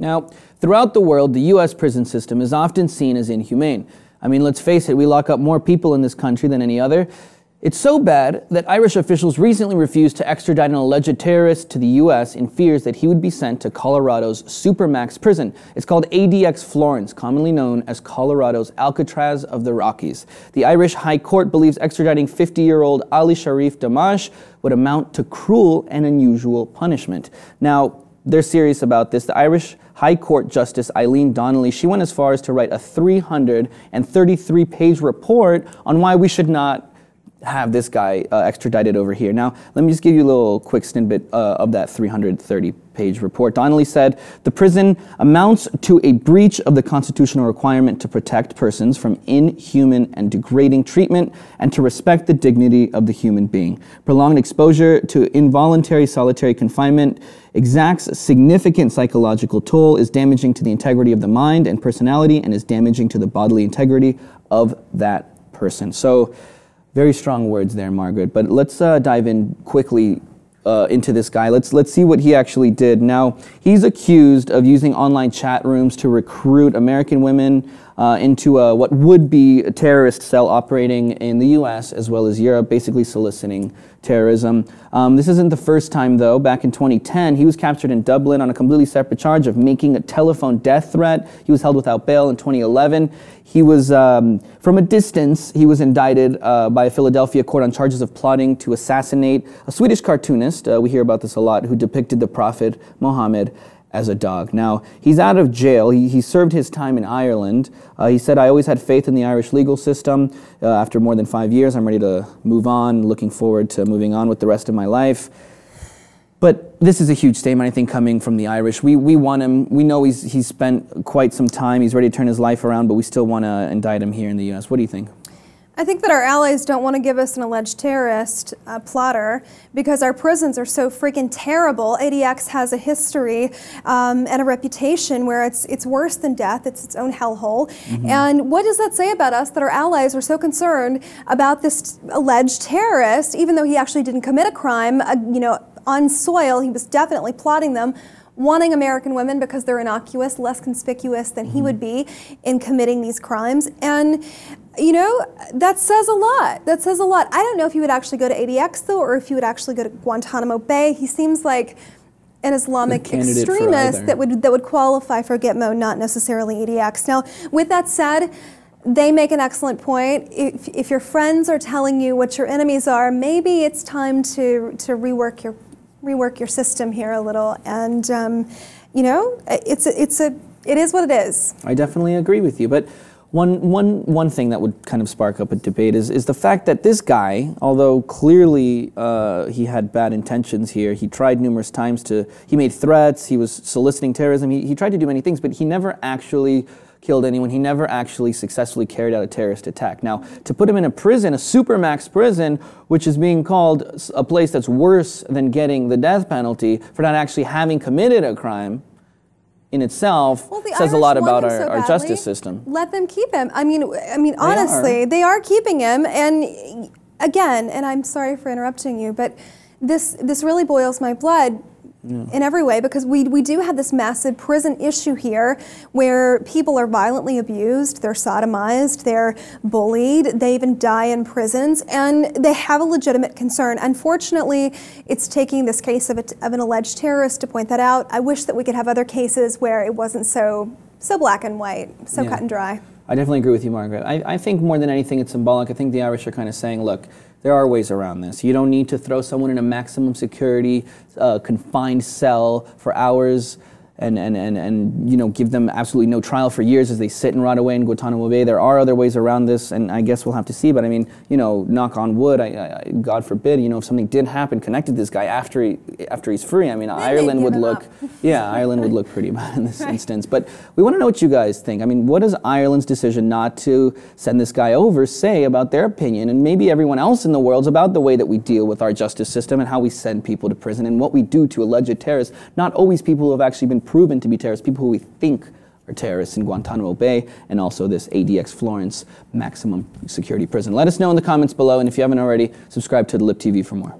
Now, throughout the world, the U.S. prison system is often seen as inhumane. I mean, let's face it, we lock up more people in this country than any other. It's so bad that Irish officials recently refused to extradite an alleged terrorist to the U.S. in fears that he would be sent to Colorado's Supermax prison. It's called ADX Florence, commonly known as Colorado's Alcatraz of the Rockies. The Irish High Court believes extraditing 50-year-old Ali Charaf Damache would amount to cruel and unusual punishment. Now, they're serious about this. The Irish High Court Justice Eileen Donnelly, she went as far as to write a 333-page report on why we should not have this guy extradited over here. Now, let me just give you a little quick snippet of that 330-page report. Donnelly said, the prison amounts to a breach of the constitutional requirement to protect persons from inhuman and degrading treatment and to respect the dignity of the human being. Prolonged exposure to involuntary solitary confinement exacts a significant psychological toll, is damaging to the integrity of the mind and personality, and is damaging to the bodily integrity of that person. So, very strong words there, Margaret. But let's dive in quickly into this guy. Let's see what he actually did. Now, he's accused of using online chat rooms to recruit American women into what would be a terrorist cell operating in the U.S. as well as Europe, basically soliciting terrorism. This isn't the first time, though. Back in 2010, he was captured in Dublin on a completely separate charge of making a telephone death threat. He was held without bail in 2011. He was, from a distance, he was indicted by a Philadelphia court on charges of plotting to assassinate a Swedish cartoonist, we hear about this a lot, who depicted the Prophet Muhammad as a dog. Now, he's out of jail. He served his time in Ireland. He said, I always had faith in the Irish legal system. After more than 5 years, I'm ready to move on, looking forward to moving on with the rest of my life. But this is a huge statement, I think, coming from the Irish. We want him. We know he's spent quite some time. He's ready to turn his life around, but we still want to indict him here in the U.S. What do you think? I think that our allies don't want to give us an alleged terrorist plotter because our prisons are so freaking terrible. ADX has a history and a reputation where it's worse than death. It's its own hellhole. Mm-hmm. And what does that say about us that our allies are so concerned about this alleged terrorist, even though he actually didn't commit a crime, on soil, he was definitely plotting them, wanting American women because they're innocuous, less conspicuous than he would be in committing these crimes. And, that says a lot. That says a lot. I don't know if he would actually go to ADX, though, or if he would actually go to Guantanamo Bay. He seems like an Islamic extremist that would qualify for Gitmo, not necessarily ADX. Now, with that said, they make an excellent point. If your friends are telling you what your enemies are, maybe it's time to rework your system here a little. And it is what it is. I definitely agree with you, but one thing that would kind of spark up a debate is the fact that this guy, although clearly he had bad intentions here, he tried numerous times he made threats, he was soliciting terrorism, he tried to do many things, but he never actually killed anyone. He never actually successfully carried out a terrorist attack. Now, to put him in a prison, a supermax prison, which is being called a place that's worse than getting the death penalty for not actually having committed a crime in itself, says a lot about our justice system. Let them keep him. I mean, honestly, they are keeping him. And again, and I'm sorry for interrupting you, but this really boils my blood. Yeah. In every way, because we do have this massive prison issue here where people are violently abused, they're sodomized, they're bullied, they even die in prisons, and they have a legitimate concern. Unfortunately, it's taking this case of an alleged terrorist to point that out. I wish that we could have other cases where it wasn't so black and white, so cut and dry. I definitely agree with you, Margaret. I think more than anything it's symbolic. I think the Irish are kind of saying, look, there are ways around this. You don't need to throw someone in a maximum security, confined cell for hours and give them absolutely no trial for years as they sit and rot away in Guantanamo Bay. There are other ways around this, and I guess we'll have to see. But I mean, knock on wood, God forbid, if something did happen connected to this guy after he's free, I mean, Ireland would look, Ireland would look pretty bad in this instance. But we want to know what you guys think. I mean, what does Ireland's decision not to send this guy over say about their opinion, and maybe everyone else in the world, about the way that we deal with our justice system and how we send people to prison and what we do to alleged terrorists? Not always people who have actually been proven to be terrorists, people who we think are terrorists in Guantanamo Bay, and also this ADX Florence maximum security prison. Let us know in the comments below, and if you haven't already, subscribe to the Lip TV for more.